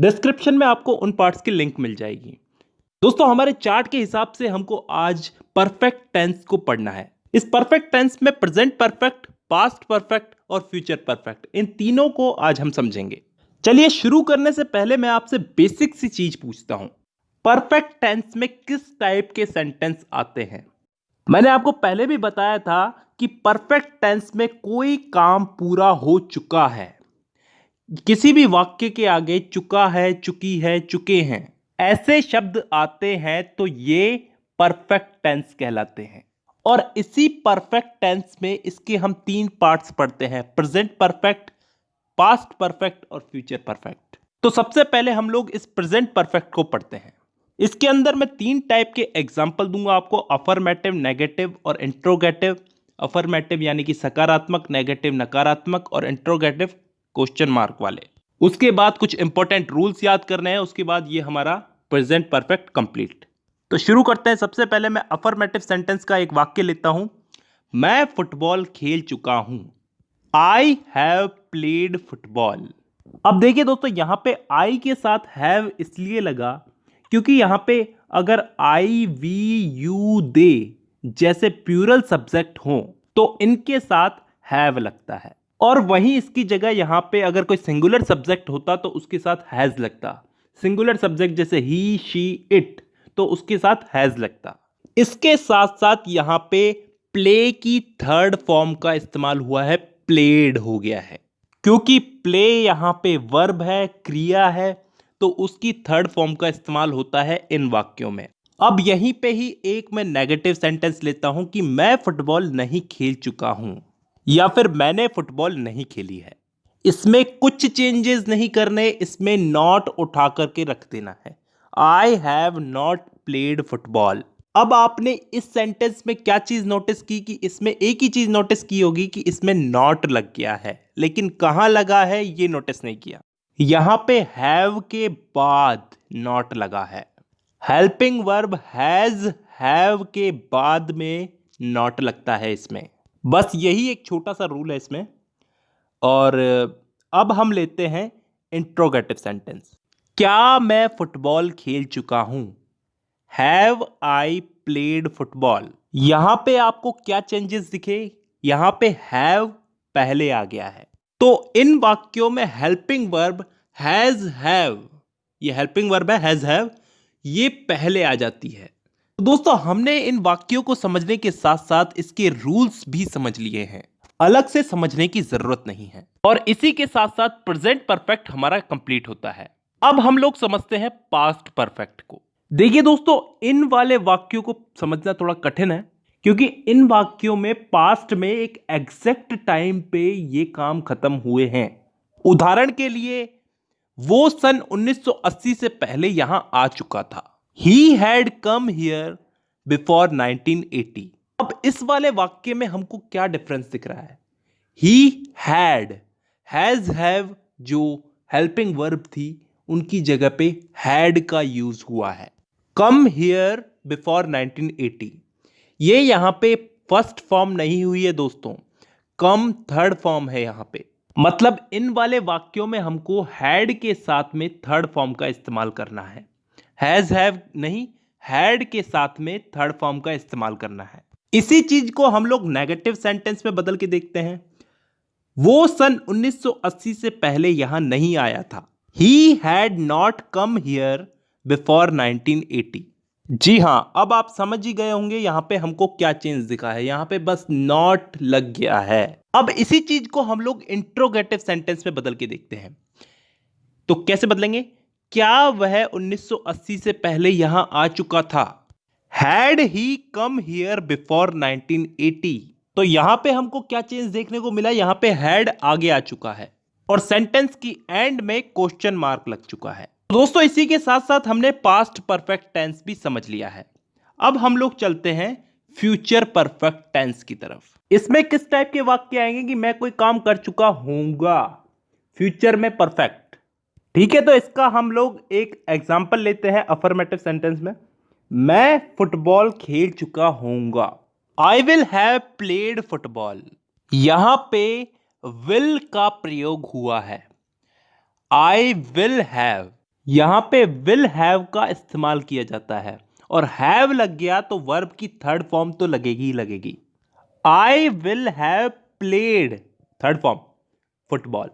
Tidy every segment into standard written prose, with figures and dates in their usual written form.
Description में आपको उन पार्ट्स की लिंक मिल जाएगी। दोस्तों, हमारे चार्ट के हिसाब से हमको आज परफेक्ट टेंस को पढ़ना है। इस परफेक्ट टेंस में प्रेजेंट परफेक्ट, पास्ट परफेक्ट और फ्यूचर परफेक्ट, इन तीनों को आज हम समझेंगे। चलिए, शुरू करने से पहले मैं आपसे बेसिक सी चीज पूछता हूं। परफेक्ट टेंस में किस टाइप के सेंटेंस आते हैं? मैंने आपको पहले भी बताया था कि परफेक्ट टेंस में कोई काम पूरा हो चुका है। किसी भी वाक्य के आगे चुका है, चुकी है, चुके हैं, ऐसे शब्द आते हैं तो ये परफेक्ट टेंस कहलाते हैं। और इसी परफेक्ट टेंस में इसके हम तीन पार्ट्स पढ़ते हैं: प्रेजेंट परफेक्ट, पास्ट परफेक्ट और फ्यूचर परफेक्ट। तो सबसे पहले हम लोग इस प्रेजेंट परफेक्ट को पढ़ते हैं। इसके अंदर मैं तीन टाइप के एग्जाम्पल दूंगा आपको: अफर्मेटिव, नेगेटिव और इंट्रोगेटिव। अफर्मेटिव यानी कि सकारात्मक, नेगेटिव नकारात्मक और इंट्रोगेटिव क्वेश्चन मार्क वाले। उसके बाद कुछ इंपॉर्टेंट रूल्स याद करने हैं, उसके बाद ये हमारा प्रेजेंट परफेक्ट कंप्लीट। तो शुरू करते हैं। सबसे पहले मैं अफर्मेटिव सेंटेंस का एक वाक्य लेता हूं। मैं फुटबॉल खेल चुका हूं। I have played football. अब देखिए दोस्तों, यहां पे आई के साथ हैव इसलिए लगा क्योंकि यहां पे अगर आई, वी, यू, दे जैसे प्लूरल सब्जेक्ट हो तो इनके साथ हैव लगता है, और वहीं इसकी जगह यहां पे अगर कोई सिंगुलर सब्जेक्ट होता तो उसके साथ हैज लगता। सिंगुलर सब्जेक्ट जैसे ही, शी, इट, तो उसके साथ हैज लगता। इसके साथ साथ यहां पे प्ले की थर्ड फॉर्म का इस्तेमाल हुआ है, प्लेड हो गया है। क्योंकि प्ले यहां पे वर्ब है, क्रिया है, तो उसकी थर्ड फॉर्म का इस्तेमाल होता है इन वाक्यों में। अब यहीं पे ही एक मैं नेगेटिव सेंटेंस लेता हूं कि मैं फुटबॉल नहीं खेल चुका हूं, या फिर मैंने फुटबॉल नहीं खेली है। इसमें कुछ चेंजेस नहीं करने, इसमें नॉट उठा करके रख देना है। I have not played football. अब आपने इस सेंटेंस में क्या चीज नोटिस की कि इसमें एक ही चीज नोटिस की होगी कि इसमें नॉट लग गया है, लेकिन कहां लगा है ये नोटिस नहीं किया। यहां पे हैव के बाद नॉट लगा है। हेल्पिंग वर्ब हैज, हैव के बाद में नॉट लगता है इसमें। बस यही एक छोटा सा रूल है इसमें। और अब हम लेते हैं इंट्रोगेटिव सेंटेंस। क्या मैं फुटबॉल खेल चुका हूं? Have I played football. यहां पे आपको क्या चेंजेस दिखे? यहां पे हैव पहले आ गया है, तो इन वाक्यों में हेल्पिंग वर्ब हैज हैव, ये हेल्पिंग वर्ब है हैज हैव, ये पहले आ जाती है। तो दोस्तों, हमने इन वाक्यों को समझने के साथ साथ इसके रूल्स भी समझ लिए हैं, अलग से समझने की जरूरत नहीं है। और इसी के साथ साथ प्रेजेंट परफेक्ट हमारा कंप्लीट होता है। अब हम लोग समझते हैं पास्ट परफेक्ट को। देखिए दोस्तों, इन वाले वाक्यों को समझना थोड़ा कठिन है, क्योंकि इन वाक्यों में पास्ट में एक एग्जैक्ट टाइम पे ये काम खत्म हुए हैं। उदाहरण के लिए, वो सन 1980 से पहले यहां आ चुका था। He had come here before 1980। अब इस वाले वाक्य में हमको क्या डिफरेंस दिख रहा है? He had, has have जो हेल्पिंग वर्ब थी उनकी जगह पे had का यूज हुआ है। Come here before 1980, ये यहां पे फर्स्ट फॉर्म नहीं हुई है दोस्तों, कम थर्ड फॉर्म है यहां पे। मतलब इन वाले वाक्यों में हमको हैड के साथ में थर्ड फॉर्म का इस्तेमाल करना है, हैज हैव नहीं, हैड के साथ में थर्ड फॉर्म का इस्तेमाल करना है। इसी चीज को हम लोग नेगेटिव सेंटेंस में बदल के देखते हैं। वो सन 1980 से पहले यहां नहीं आया था। He had not come here before 1980। जी हां, अब आप समझ ही गए होंगे यहां पे हमको क्या चेंज दिखा है। यहां पे बस नॉट लग गया है। अब इसी चीज को हम लोग इंट्रोगेटिव सेंटेंस में बदल के देखते हैं। तो कैसे बदलेंगे? क्या वह 1980 से पहले यहां आ चुका था? Had he come here before 1980। तो यहां पे हमको क्या चेंज देखने को मिला? यहां पे हैड आगे आ चुका है और सेंटेंस की एंड में क्वेश्चन मार्क लग चुका है। दोस्तों, इसी के साथ साथ हमने पास्ट परफेक्ट टेंस भी समझ लिया है। अब हम लोग चलते हैं फ्यूचर परफेक्ट टेंस की तरफ। इसमें किस टाइप के वाक्य आएंगे कि मैं कोई काम कर चुका हूंगा, फ्यूचर में परफेक्ट। ठीक है, तो इसका हम लोग एक एग्जांपल लेते हैं अफर्मेटिव सेंटेंस में। मैं फुटबॉल खेल चुका हूंगा। I will have played football. यहां पे विल का प्रयोग हुआ है। आई विल हैव, यहां पे विल हैव का इस्तेमाल किया जाता है और हैव लग गया तो वर्ब की थर्ड फॉर्म तो लगेगी ही लगेगी। आई will have played, third form football.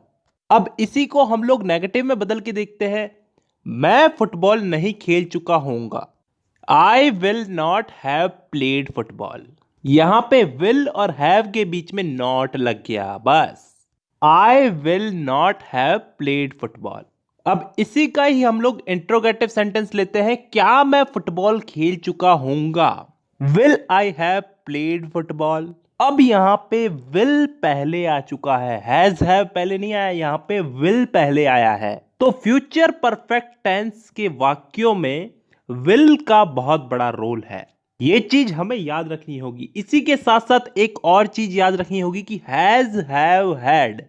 अब इसी को हम लोग नेगेटिव में बदल के देखते हैं। मैं फुटबॉल नहीं खेल चुका होऊंगा। I will not have played football. यहां पे विल और हैव के बीच में नॉट लग गया, बस। I will not have played football. अब इसी का ही हम लोग इंट्रोगेटिव सेंटेंस लेते हैं। क्या मैं फुटबॉल खेल चुका होऊंगा? Will I have played football. अब यहां पे विल पहले आ चुका है, हैज हैव पहले नहीं आया, यहां पे विल पहले आया है। तो फ्यूचर परफेक्ट टेंस के वाक्यों में विल का बहुत बड़ा रोल है। ये चीज हमें याद रखनी होगी। इसी के साथ साथ एक और चीज याद रखनी होगी कि हैज, हैव, हैड,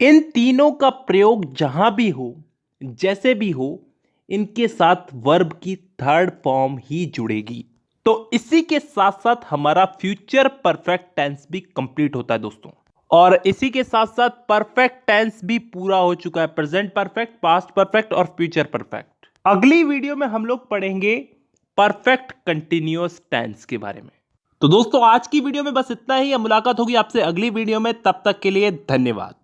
इन तीनों का प्रयोग जहां भी हो, जैसे भी हो, इनके साथ वर्ब की थर्ड फॉर्म ही जुड़ेगी। तो इसी के साथ साथ हमारा फ्यूचर परफेक्ट टेंस भी कंप्लीट होता है दोस्तों। और इसी के साथ साथ परफेक्ट टेंस भी पूरा हो चुका है। प्रेजेंट परफेक्ट, पास्ट परफेक्ट और फ्यूचर परफेक्ट। अगली वीडियो में हम लोग पढ़ेंगे परफेक्ट कंटिन्यूअस टेंस के बारे में। तो दोस्तों आज की वीडियो में बस इतना ही। मुलाकात होगी आपसे अगली वीडियो में, तब तक के लिए धन्यवाद।